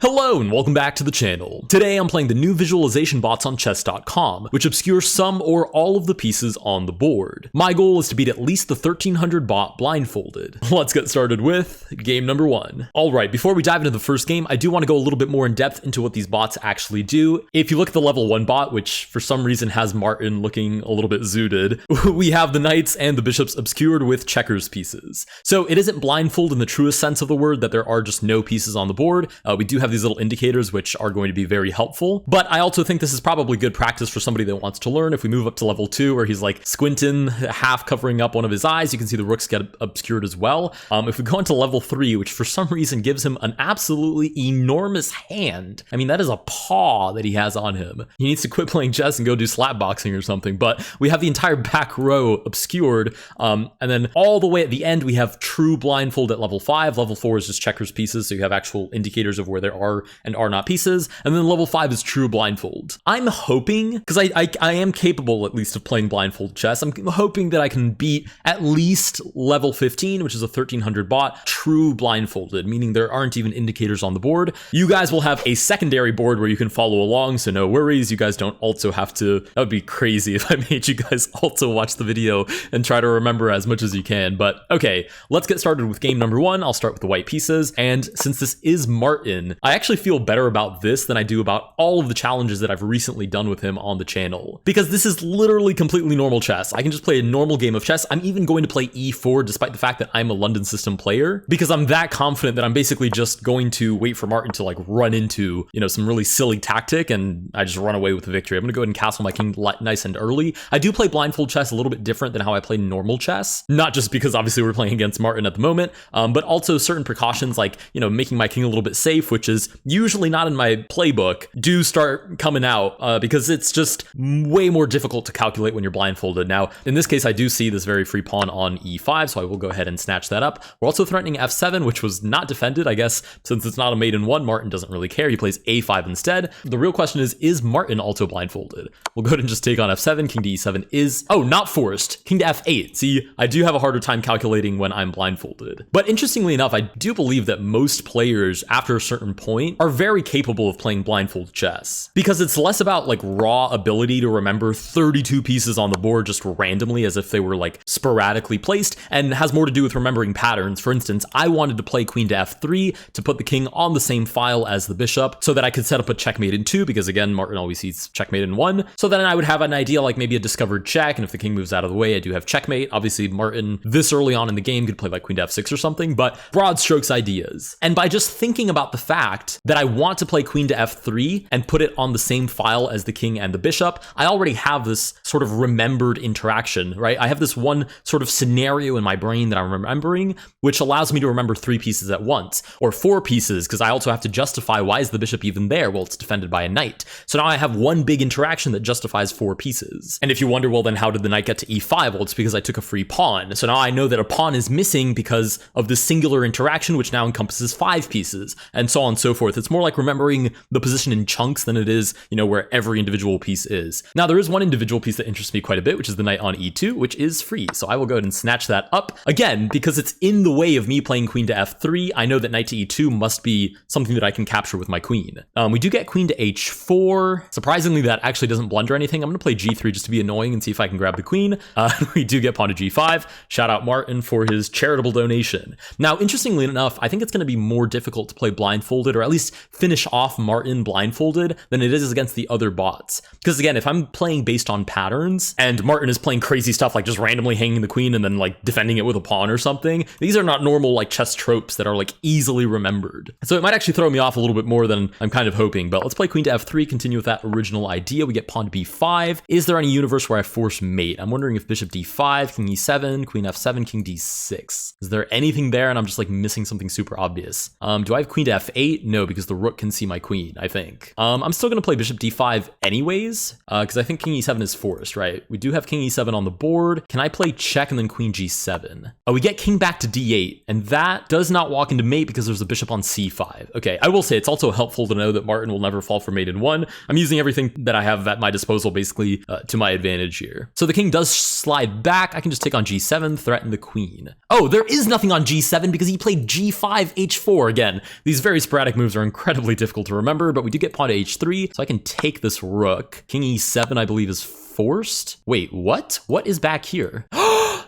Hello and welcome back to the channel. Today I'm playing the new visualization bots on chess.com, which obscure some or all of the pieces on the board. My goal is to beat at least the 1300 bot Blindfolded. Let's get started with game number one. Alright, before we dive into the first game, I do want to go a little bit more in depth into what these bots actually do. If you look at the level 1 bot, which for some reason has Martin looking a little bit zooted, we have the knights and the bishops obscured with checkers pieces. So it isn't blindfold in the truest sense of the word that there are just no pieces on the board. We do have these little indicators which are going to be very helpful, but I also think this is probably good practice for somebody that wants to learn. If we move up to level 2 where he's like squinting, half covering up one of his eyes, you can see the rooks get obscured as well. If we go into level 3, which for some reason gives him an absolutely enormous hand, I mean that is a paw that he has on him. He needs to quit playing chess and go do slap boxing or something, but we have the entire back row obscured, and then all the way at the end we have true blindfold at level 5. Level 4 is just checkers pieces, so you have actual indicators of where there are and are not pieces, and then level 5 is true blindfold. I'm hoping, because I am capable at least of playing blindfold chess, I'm hoping that I can beat at least level 15, which is a 1300 bot, true blindfolded, meaning there aren't even indicators on the board. You guys will have a secondary board where you can follow along, so no worries. You guys don't also have to, that would be crazy if I made you guys also watch the video and try to remember as much as you can, but okay, let's get started with game number 1. I'll start with the white pieces, and since this is Martin, I actually feel better about this than I do about all of the challenges that I've recently done with him on the channel, because this is literally completely normal chess. I can just play a normal game of chess. I'm even going to play e4 despite the fact that I'm a London system player, because I'm that confident that I'm basically just going to wait for Martin to like run into, you know, some really silly tactic and I just run away with the victory. I'm gonna go ahead and castle my king nice and early. I do play blindfold chess a little bit different than how I play normal chess, not just because obviously we're playing against Martin at the moment, but also certain precautions like, you know, making my king a little bit safe, which is usually not in my playbook, do start coming out because it's just way more difficult to calculate when you're blindfolded. Now, in this case, I do see this very free pawn on e5, so I will go ahead and snatch that up. We're also threatening f7, which was not defended. I guess since it's not a mate in 1, Martin doesn't really care. He plays a5 instead. The real question is Martin also blindfolded? We'll go ahead and just take on f7. King to e7 is, oh, not forced. King to f8. See, I do have a harder time calculating when I'm blindfolded. But interestingly enough, I do believe that most players after a certain point are very capable of playing blindfold chess, because it's less about like raw ability to remember 32 pieces on the board just randomly as if they were like sporadically placed, and has more to do with remembering patterns. For instance, I wanted to play queen to f3 to put the king on the same file as the bishop so that I could set up a checkmate in 2, because again, Martin always sees checkmate in 1. So then I would have an idea like maybe a discovered check, and if the king moves out of the way, I do have checkmate. Obviously, Martin this early on in the game could play like queen to f6 or something, but broad strokes ideas. And by just thinking about the fact that I want to play queen to f3 and put it on the same file as the king and the bishop, I already have this sort of remembered interaction, right? I have this one sort of scenario in my brain that I'm remembering, which allows me to remember 3 pieces at once, or 4 pieces, because I also have to justify why is the bishop even there? Well, it's defended by a knight. So now I have one big interaction that justifies 4 pieces. And if you wonder, well, then how did the knight get to e5? Well, it's because I took a free pawn. So now I know that a pawn is missing because of this singular interaction, which now encompasses 5 pieces, and so on and so forth. It's more like remembering the position in chunks than it is, you know, where every individual piece is. Now, there is one individual piece that interests me quite a bit, which is the knight on e2, which is free. So I will go ahead and snatch that up. Again, because it's in the way of me playing queen to f3, I know that knight to e2 must be something that I can capture with my queen. We do get queen to h4. Surprisingly, that actually doesn't blunder anything. I'm going to play g3 just to be annoying and see if I can grab the queen. We do get pawn to g5. Shout out Martin for his charitable donation. Now, interestingly enough, I think it's going to be more difficult to play blindfolded, or at least finish off Martin blindfolded, than it is against the other bots. Because again, if I'm playing based on patterns and Martin is playing crazy stuff like just randomly hanging the queen and then like defending it with a pawn or something, these are not normal like chess tropes that are like easily remembered. So it might actually throw me off a little bit more than I'm kind of hoping, but let's play queen to f3, continue with that original idea. We get pawn to b5. Is there any universe where I force mate? I'm wondering if bishop d5, king e7, queen f7, king d6. Is there anything there and I'm just like missing something super obvious? Do I have queen to f8? No, because the rook can see my queen, I think. I'm still going to play bishop d5 anyways, because I think king e7 is forced, right? We do have king e7 on the board. Can I play check and then queen g7? Oh, we get king back to d8, and that does not walk into mate because there's a bishop on c5. Okay, I will say it's also helpful to know that Martin will never fall for mate in 1. I'm using everything that I have at my disposal basically to my advantage here. So the king does slide back. I can just take on g7, threaten the queen. Oh, there is nothing on g7 because he played g5, h4 again. These very sporadic sporadic moves are incredibly difficult to remember, but we do get pawn to h3, so I can take this rook. King e7, I believe, is forced. Wait, what? What is back here?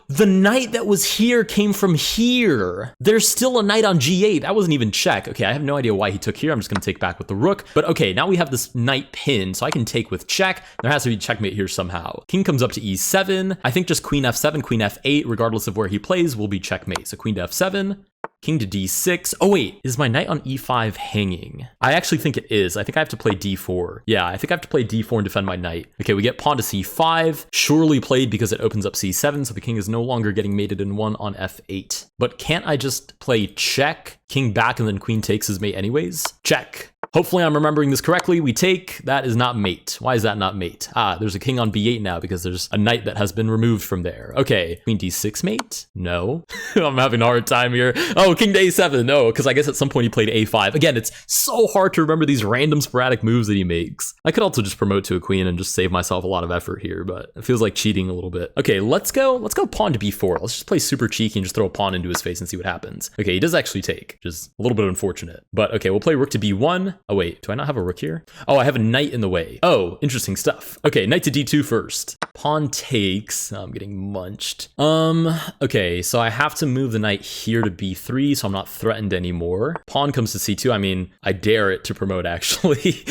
The knight that was here came from here. There's still a knight on g8. That wasn't even check. Okay, I have no idea why he took here. I'm just gonna take back with the rook. But okay, now we have this knight pinned, so I can take with check. There has to be checkmate here somehow. King comes up to e7. I think just queen f7, queen f8, regardless of where he plays, will be checkmate. So queen to f7. King to d6. Oh wait, is my knight on e5 hanging? I actually think it is. I think I have to play d4. Yeah, I think I have to play d4 and defend my knight. Okay, we get pawn to c5. Surely played because it opens up c7, so the king is no longer getting mated in one on f8. But can't I just play check, king back, and then queen takes his mate anyways? Check. Hopefully I'm remembering this correctly. We take, that is not mate. Why is that not mate? Ah, there's a king on b8 now because there's a knight that has been removed from there. Okay, queen d6 mate? No. I'm having a hard time here. Oh, king to a7, no, because I guess at some point he played a5. Again, it's so hard to remember these random sporadic moves that he makes. I could also just promote to a queen and just save myself a lot of effort here, but it feels like cheating a little bit. Okay, let's go pawn to b4. Let's just play super cheeky and just throw a pawn into his face and see what happens. Okay, he does actually take, which is a little bit unfortunate. But okay, we'll play rook to b1. Oh wait, do I not have a rook here? Oh, I have a knight in the way. Oh, interesting stuff. Okay, knight to d2 first. Pawn takes. Oh, I'm getting munched. Okay, so I have to move the knight here to b3, so I'm not threatened anymore. Pawn comes to c2. I mean, I dare it to promote, actually.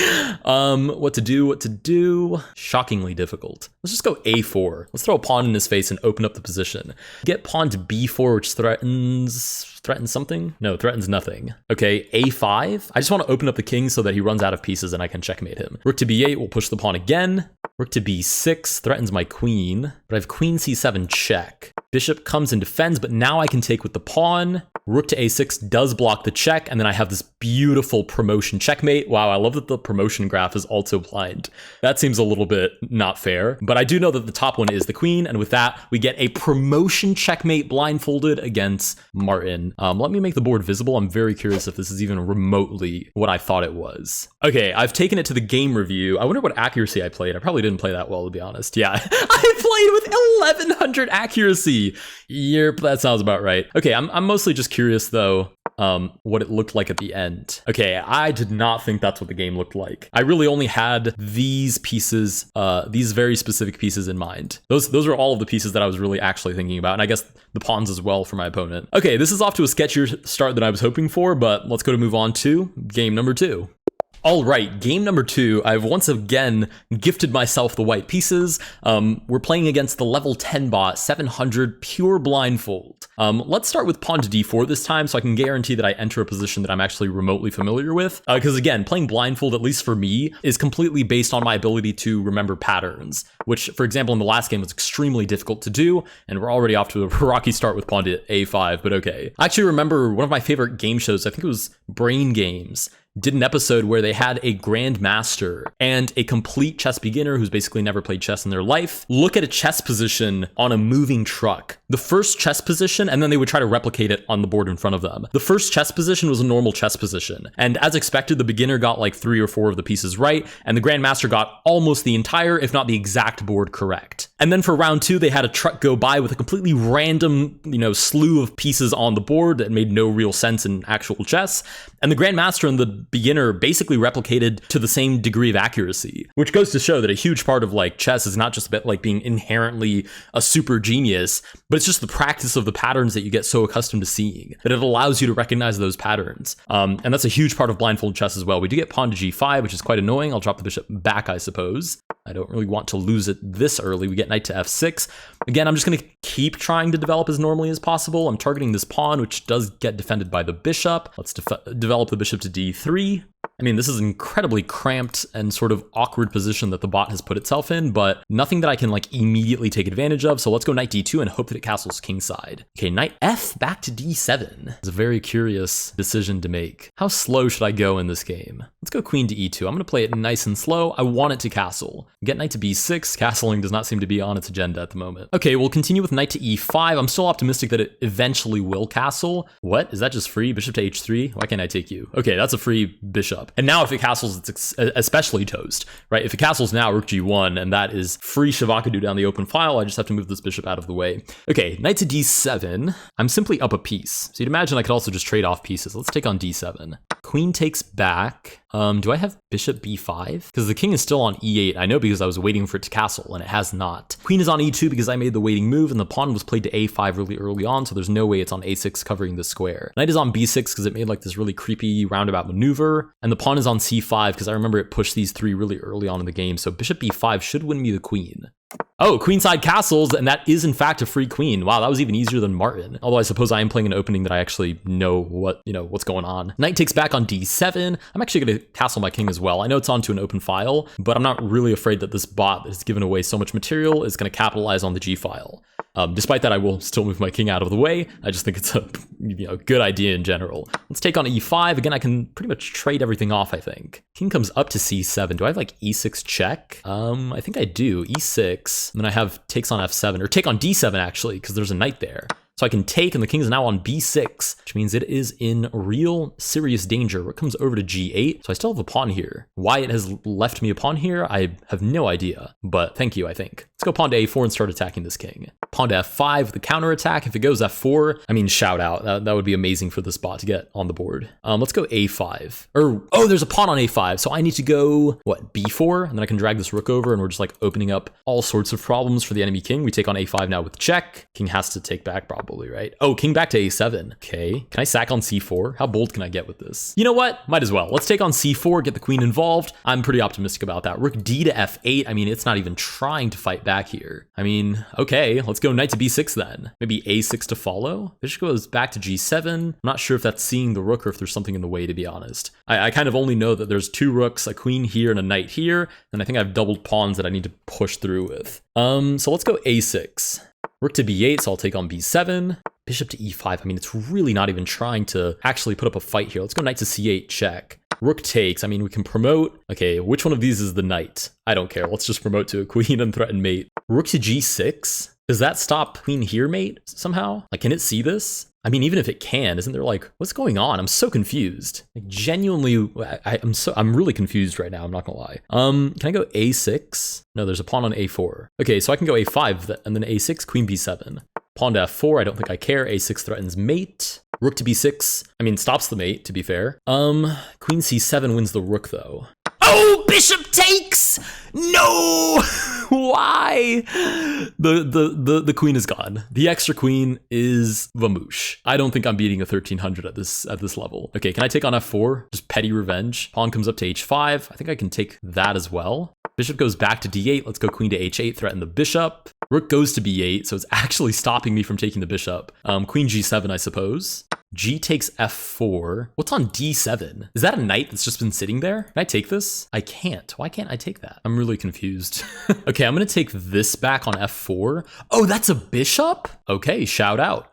What to do? Shockingly difficult. Let's just go a4. Let's throw a pawn in his face and open up the position. Get pawn to b4, which threatens something? No, threatens nothing. Okay, a5. I just want to open up the king so that he runs out of pieces and I can checkmate him. Rook to b8 will push the pawn again. Rook to b6 threatens my queen, but I have queen c7 check. Bishop comes and defends, but now I can take with the pawn. Rook to a6 does block the check, and then I have this beautiful promotion checkmate. Wow, I love that the promotion graph is also blind. That seems a little bit not fair, but I do know that the top one is the queen, and with that, we get a promotion checkmate blindfolded against Martin. Let me make the board visible. I'm very curious if this is even remotely what I thought it was. Okay, I've taken it to the game review. I wonder what accuracy I played. I probably didn't play that well, to be honest. Yeah, I played with 1100 accuracy. Yep, that sounds about right. Okay, I'm mostly just curious though, what it looked like at the end. Okay, I did not think that's what the game looked like. I really only had these pieces, these very specific pieces in mind. Those are all of the pieces that I was really actually thinking about, and I guess the pawns as well for my opponent. Okay, this is off to a sketchier start than I was hoping for, but let's go to move on to game number 2. All right, game number 2, I've once again gifted myself the white pieces. We're playing against the level 10 bot, 700 pure blindfold. Let's start with pawn to d4 this time so I can guarantee that I enter a position that I'm actually remotely familiar with. Because again, playing blindfold, at least for me, is completely based on my ability to remember patterns, which, for example, in the last game was extremely difficult to do, and we're already off to a rocky start with pawn to a5, but okay. I actually remember one of my favorite game shows, I think it was Brain Games, did an episode where they had a grandmaster and a complete chess beginner who's basically never played chess in their life look at a chess position on a moving truck. The first chess position, and then they would try to replicate it on the board in front of them. The first chess position was a normal chess position, and as expected, the beginner got like 3 or 4 of the pieces right, and the grandmaster got almost the entire, if not the exact board correct. And then for round 2, they had a truck go by with a completely random, slew of pieces on the board that made no real sense in actual chess, and the grandmaster and the beginner basically replicated to the same degree of accuracy, which goes to show that a huge part of like chess is not just about like being inherently a super genius, but it's just the practice of the patterns that you get so accustomed to seeing that it allows you to recognize those patterns. And that's a huge part of blindfold chess as well. We do get pawn to g5, which is quite annoying. I'll drop the bishop back, I suppose. I don't really want to lose it this early. We get knight to f6. Again, I'm just going to keep trying to develop as normally as possible. I'm targeting this pawn, which does get defended by the bishop. Let's develop the bishop to d3. I mean, this is an incredibly cramped and sort of awkward position that the bot has put itself in, but nothing that I can like immediately take advantage of. So let's go knight d2 and hope that it castles kingside. Okay, knight f back to d7. It's a very curious decision to make. How slow should I go in this game? Let's go queen to e2. I'm going to play it nice and slow. I want it to castle. Get knight to b6. Castling does not seem to be on its agenda at the moment. Okay, we'll continue with knight to e5. I'm still optimistic that it eventually will castle. What? Is that just free? Bishop to h3? Why can't I take you? Okay, that's a free bishop. And now if it castles, it's especially toast, right? If it castles now, rook g1, and that is free Shavakadu down the open file. I just have to move this bishop out of the way. Okay, knight to d7. I'm simply up a piece. So you'd imagine I could also just trade off pieces. Let's take on d7. Queen takes back. Do I have bishop b5? Because the king is still on e8. I know because I was waiting for it to castle, and it has not. Queen is on e2 because I made the waiting move, and the pawn was played to a5 really early on, so there's no way it's on a6 covering the square. Knight is on b6 because it made like this really creepy roundabout maneuver, and the pawn is on c5 because I remember it pushed these three really early on in the game, so bishop b5 should win me the queen. Oh, queenside castles, and that is in fact a free queen. Wow, that was even easier than Martin. Although I suppose I am playing an opening that I actually know what's going on. Knight takes back on d7. I'm actually going to castle my king as well. I know it's onto an open file, but I'm not really afraid that this bot that has given away so much material is going to capitalize on the g file. Despite that, I will still move my king out of the way. I just think it's a good idea in general. Let's take on e5. Again, I can pretty much trade everything off, I think. King comes up to c7. Do I have like e6 check? I think I do. e6. And then I have takes on f7, or take on d7 actually, because there's a knight there. So I can take, and the king is now on b6, which means it is in real serious danger. It comes over to g8, so I still have a pawn here. Why it has left me a pawn here, I have no idea, but thank you, I think. Let's go pawn to a4 and start attacking this king. Pawn to f5 with the counterattack. If it goes f4, I mean, shout out. That would be amazing for this bot to get on the board. Let's go a5. Oh, there's a pawn on a5, so I need to go, what, b4? And then I can drag this rook over, and we're just like opening up all sorts of problems for the enemy king. We take on a5 now with check. King has to take back probably, right? Oh, king back to a7. Okay, can I sack on c4? How bold can I get with this? You know what? Might as well. Let's take on c4, get the queen involved. I'm pretty optimistic about that. Rook d to f8. I mean, it's not even trying to fight back here. I mean, okay, let's go knight to b6 then. Maybe a6 to follow. Bishop goes back to g7. I'm not sure if that's seeing the rook or if there's something in the way, to be honest. I kind of only know that there's two rooks, a queen here and a knight here, and I think I have doubled pawns that I need to push through with. So let's go a6. Rook to b8, so I'll take on b7. Bishop to e5. I mean, it's really not even trying to actually put up a fight here. Let's go knight to c8, check. Rook takes. I mean, we can promote. Okay, which one of these is the knight? I don't care. Let's just promote to a queen and threaten mate. Rook to g6? Does that stop queen here mate somehow? Like, can it see this? I mean, even if it can, isn't there like, what's going on? I'm so confused. Like, genuinely, I'm really confused right now. I'm not gonna lie. Can I go a6? No, there's a pawn on a4. Okay, so I can go a5 and then a6, queen b7. Pawn to f4, I don't think I care. a6 threatens mate. Rook to b6, I mean, stops the mate, to be fair. Queen c7 wins the rook, though. Oh, bishop takes! No! Why? The queen is gone. The extra queen is vamoosh. I don't think I'm beating a 1300 at this level. Okay, can I take on f4? Just petty revenge. Pawn comes up to h5. I think I can take that as well. Bishop goes back to d8. Let's go queen to h8, threaten the bishop. Rook goes to b8, so it's actually stopping me from taking the bishop. Queen g7, I suppose. G takes f4. What's on d7? Is that a knight that's just been sitting there? Can I take this? I can't. Why can't I take that? I'm really confused. Okay, I'm gonna take this back on f4. Oh, that's a bishop? Okay, shout out.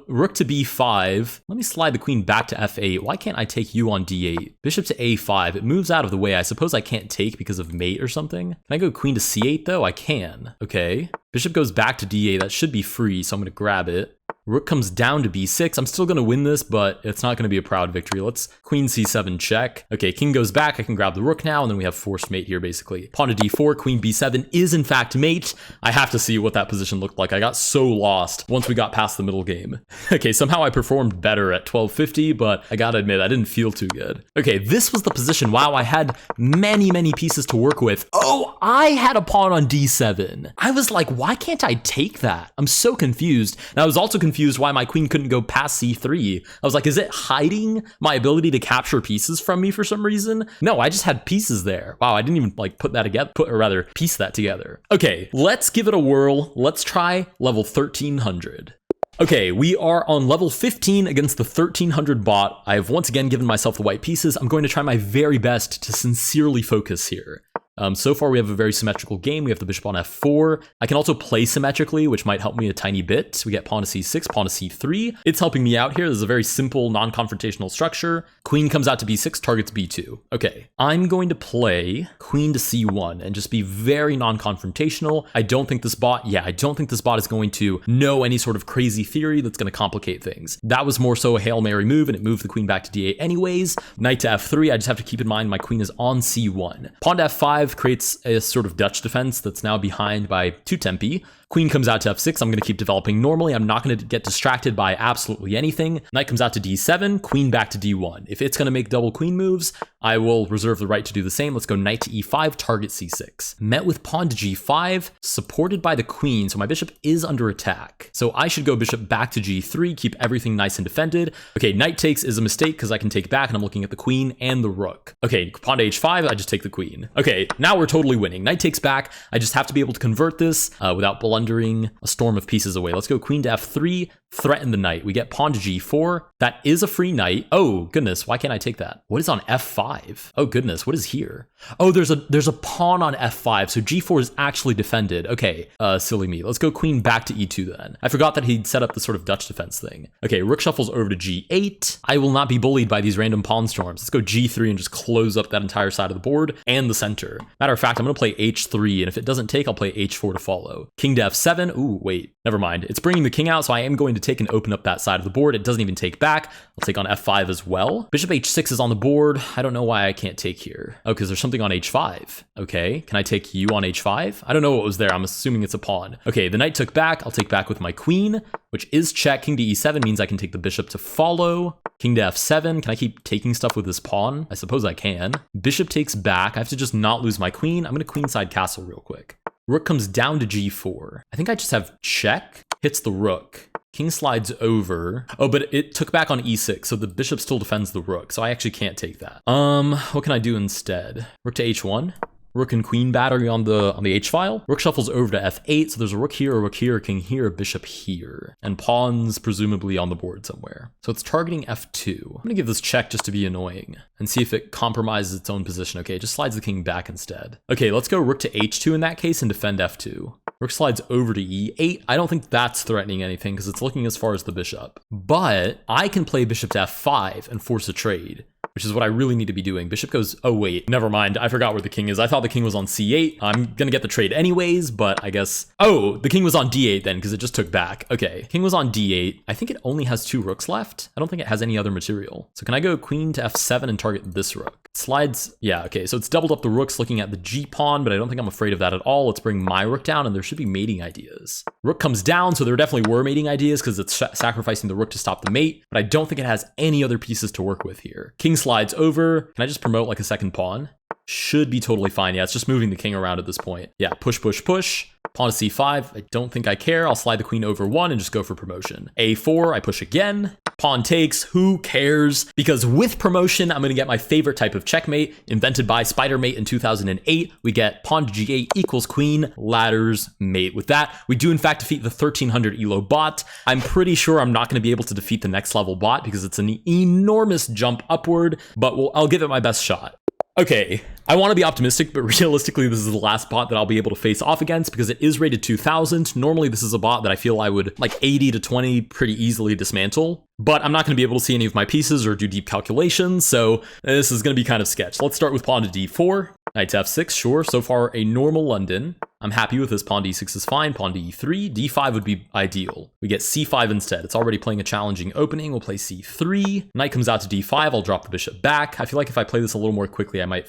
Rook to b5. Let me slide the queen back to f8. Why can't I take you on d8? Bishop to a5. It moves out of the way. I suppose I can't take because of mate or something. Can I go queen to c8 though? I can. Okay. Bishop goes back to d8. That should be free, so I'm gonna grab it. Rook comes down to b6. I'm still going to win this, but it's not going to be a proud victory. Let's queen c7 check. Okay, king goes back. I can grab the rook now, and then we have forced mate here, basically. Pawn to d4, queen b7 is, in fact, mate. I have to see what that position looked like. I got so lost once we got past the middle game. Okay, somehow I performed better at 1250, but I got to admit, I didn't feel too good. Okay, this was the position. Wow, I had many, many pieces to work with. Oh, I had a pawn on d7. I was like, why can't I take that? I'm so confused. And I was also confused why my queen couldn't go past c3. I was like, is it hiding my ability to capture pieces from me for some reason? No, I just had pieces there. Wow, I didn't even like put that together, piece that together. Okay, let's give it a whirl. Let's try level 1300. Okay, we are on level 15 against the 1300 bot. I have once again given myself the white pieces. I'm going to try my very best to sincerely focus here. So far, we have a very symmetrical game. We have the bishop on f4. I can also play symmetrically, which might help me a tiny bit. We get pawn to c6, pawn to c3. It's helping me out here. This is a very simple, non-confrontational structure. Queen comes out to b6, targets b2. Okay, I'm going to play queen to c1 and just be very non-confrontational. I don't think this bot is going to know any sort of crazy theory that's going to complicate things. That was more so a Hail Mary move, and it moved the queen back to d8 anyways. Knight to f3. I just have to keep in mind my queen is on c1. Pawn to f5 creates a sort of Dutch defense that's now behind by 2 tempi. Queen comes out to f6. I'm going to keep developing normally. I'm not going to get distracted by absolutely anything. Knight comes out to d7, queen back to d1. If it's going to make double queen moves, I will reserve the right to do the same. Let's go knight to e5, target c6. Met with pawn to g5, supported by the queen, so my bishop is under attack. So I should go bishop back to g3, keep everything nice and defended. Okay, knight takes is a mistake because I can take back and I'm looking at the queen and the rook. Okay, pawn to h5, I just take the queen. Okay, now we're totally winning. Knight takes back. I just have to be able to convert this without blundering a storm of pieces away. Let's go queen to f3, threaten the knight. We get pawn to g4. That is a free knight. Oh goodness, why can't I take that? What is on f5? Oh goodness, what is here? Oh, there's a pawn on f5, so g4 is actually defended. Okay, silly me. Let's go queen back to e2 then. I forgot that he'd set up the sort of Dutch defense thing. Okay, rook shuffles over to g8. I will not be bullied by these random pawn storms. Let's go g3 and just close up that entire side of the board and the center. Matter of fact, I'm gonna play h3, and if it doesn't take, I'll play h4 to follow. King to f7. Ooh, wait, never mind. It's bringing the king out, so I am going to take and open up that side of the board. It doesn't even take back. I'll take on f5 as well. Bishop h6 is on the board. I don't know why I can't take here. Oh, because there's something on h5. Okay, can I take you on h5? I don't know what was there. I'm assuming it's a pawn. Okay, the knight took back. I'll take back with my queen, which is check. King to e7 means I can take the bishop to follow. King to f7. Can I keep taking stuff with this pawn? I suppose I can. Bishop takes back. I have to just not lose my queen. I'm going to queenside castle real quick. Rook comes down to g4. I think I just have check. Hits the rook. King slides over. Oh, but it took back on e6, so the bishop still defends the rook, so I actually can't take that. What can I do instead? Rook to h1. Rook and queen battery on the h-file. Rook shuffles over to f8, so there's a rook here, a king here, a bishop here. And pawns presumably on the board somewhere. So it's targeting f2. I'm gonna give this check just to be annoying and see if it compromises its own position. Okay, it just slides the king back instead. Okay, let's go rook to h2 in that case and defend f2. Rook slides over to e8. I don't think that's threatening anything because it's looking as far as the bishop. But I can play bishop to f5 and force a trade, which is what I really need to be doing. Bishop goes, oh wait, never mind. I forgot where the king is. I thought the king was on c8. I'm gonna get the trade anyways, but I guess, oh, the king was on d8 then because it just took back. Okay, king was on d8. I think it only has 2 rooks left. I don't think it has any other material. So can I go queen to f7 and target this rook? Slides, yeah, okay, so it's doubled up the rooks looking at the g pawn, but I don't think I'm afraid of that at all. Let's bring my rook down and there should be mating ideas. Rook comes down, so there definitely were mating ideas because it's sacrificing the rook to stop the mate, but I don't think it has any other pieces to work with here. King slides over. Can I just promote like a second pawn? Should be totally fine. Yeah, it's just moving the king around at this point. Yeah, push, push, push. Pawn to c5. I don't think I care. I'll slide the queen over 1 and just go for promotion. a4, I push again. Pawn takes, who cares? Because with promotion, I'm gonna get my favorite type of checkmate, invented by Spidermate in 2008. We get pawn to g8 equals queen, ladders, mate. With that, we do in fact defeat the 1300 elo bot. I'm pretty sure I'm not gonna be able to defeat the next level bot because it's an enormous jump upward, but I'll give it my best shot. Okay, I want to be optimistic, but realistically, this is the last bot that I'll be able to face off against because it is rated 2000. Normally, this is a bot that I feel I would like 80 to 20 pretty easily dismantle, but I'm not going to be able to see any of my pieces or do deep calculations, so this is going to be kind of sketch. Let's start with pawn to d4. Knight to f6, sure, so far a normal London. I'm happy with this. Pawn d6 is fine. Pawn to e3. d5 would be ideal. We get c5 instead. It's already playing a challenging opening. We'll play c3. Knight comes out to d5. I'll drop the bishop back. I feel like if I play this a little more quickly, I might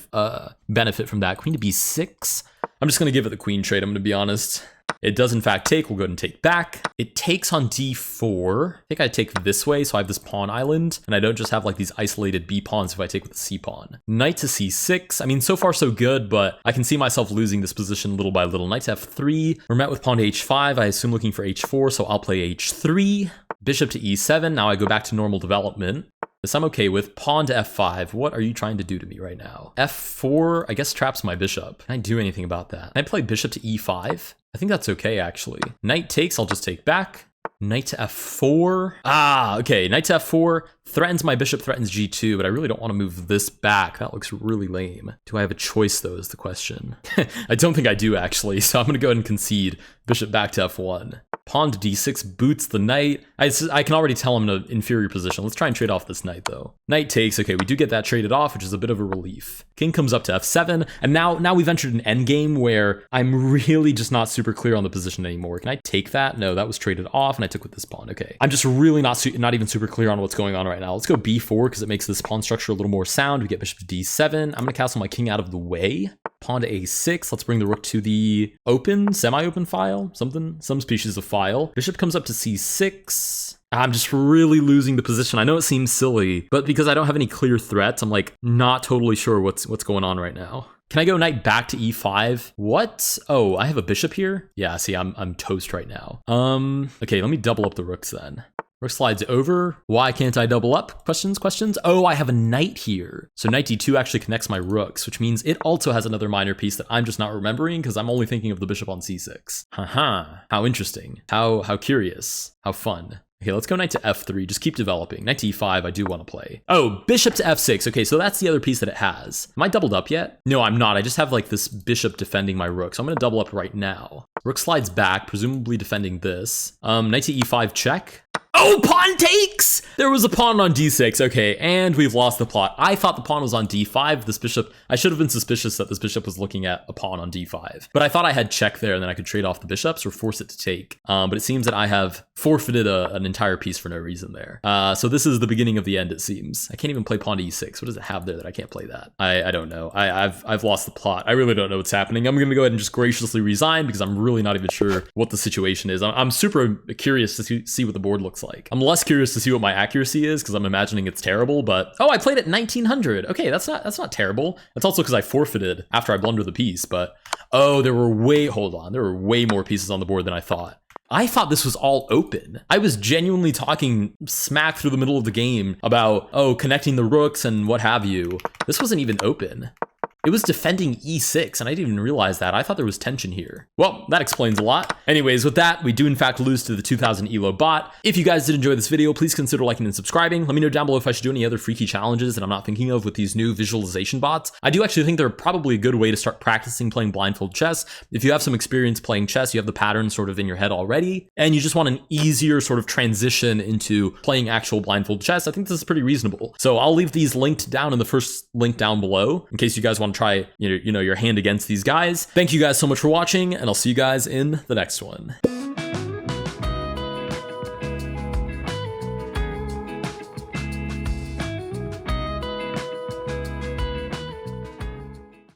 benefit from that. Queen to b6. I'm just going to give it the queen trade, I'm going to be honest. It does in fact take. We'll go ahead and take back. It takes on d4. I think I take this way, so I have this pawn island, and I don't just have like these isolated b pawns if I take with the c pawn. Knight to c6. I mean, so far so good, but I can see myself losing this position little by little. Knight to f3. We're met with pawn to h5. I assume looking for h4, so I'll play h3. Bishop to e7. Now I go back to normal development. This I'm okay with. Pawn to f5. What are you trying to do to me right now? f4, I guess, traps my bishop. Can I do anything about that? Can I play bishop to e5? I think that's okay, actually. Knight takes, I'll just take back. Knight to f4. Ah, okay. Knight to f4 threatens my bishop, threatens g2, but I really don't want to move this back. That looks really lame. Do I have a choice, though, is the question. I don't think I do, actually, so I'm going to go ahead and concede. Bishop back to f1. Pawn to d6 boots the knight. I can already tell I'm in an inferior position. Let's try and trade off this knight, though. Knight takes. Okay, we do get that traded off, which is a bit of a relief. King comes up to f7, and now we've entered an endgame where I'm really just not super clear on the position anymore. Can I take that? No, that was traded off, and I took with this pawn. Okay, I'm just really not even super clear on what's going on right now. Let's go b4 because it makes this pawn structure a little more sound. We get bishop to d7. I'm going to castle my king out of the way. Pawn to a6. Let's bring the rook to the open, semi-open file, some species of file. Bishop comes up to c6. I'm just really losing the position. I know it seems silly, but because I don't have any clear threats, I'm like not totally sure what's going on right now. Can I go knight back to e5? What? Oh, I have a bishop here? Yeah, see, I'm toast right now. Okay, let me double up the rooks then. Rook slides over. Why can't I double up? Questions? Oh, I have a knight here. So knight d2 actually connects my rooks, which means it also has another minor piece that I'm just not remembering because I'm only thinking of the bishop on c6. Haha, how interesting. How curious. How fun. Okay, let's go knight to f3. Just keep developing. Knight to e5, I do want to play. Oh, bishop to f6. Okay, so that's the other piece that it has. Am I doubled up yet? No, I'm not. I just have like this bishop defending my rook. So I'm going to double up right now. Rook slides back, presumably defending this. Knight to e5 check. Oh, pawn takes! There was a pawn on d6. Okay, and we've lost the plot. I thought the pawn was on d5. This bishop, I should have been suspicious that this bishop was looking at a pawn on d5. But I thought I had check there and then I could trade off the bishops or force it to take. But it seems that I have forfeited an entire piece for no reason there. So this is the beginning of the end, it seems. I can't even play pawn to e6. What does it have there that I can't play that? I don't know. I've lost the plot. I really don't know what's happening. I'm gonna go ahead and just graciously resign because I'm really not even sure what the situation is. I'm super curious to see what the board looks like. I'm less curious to see what my accuracy is because I'm imagining it's terrible, but oh, I played at 1900. Okay, that's not terrible. That's also because I forfeited after I blundered the piece, but oh, there were way more pieces on the board than I thought. I thought this was all open. I was genuinely talking smack through the middle of the game about, oh, connecting the rooks and what have you. This wasn't even open. It was defending e6, and I didn't even realize that. I thought there was tension here. Well, that explains a lot. Anyways, with that, we do in fact lose to the 2000 ELO bot. If you guys did enjoy this video, please consider liking and subscribing. Let me know down below if I should do any other freaky challenges that I'm not thinking of with these new visualization bots. I do actually think they're probably a good way to start practicing playing blindfold chess. If you have some experience playing chess, you have the pattern sort of in your head already, and you just want an easier sort of transition into playing actual blindfold chess, I think this is pretty reasonable. So I'll leave these linked down in the first link down below in case you guys want to try your hand against these guys. Thank you guys so much for watching, and I'll see you guys in the next one.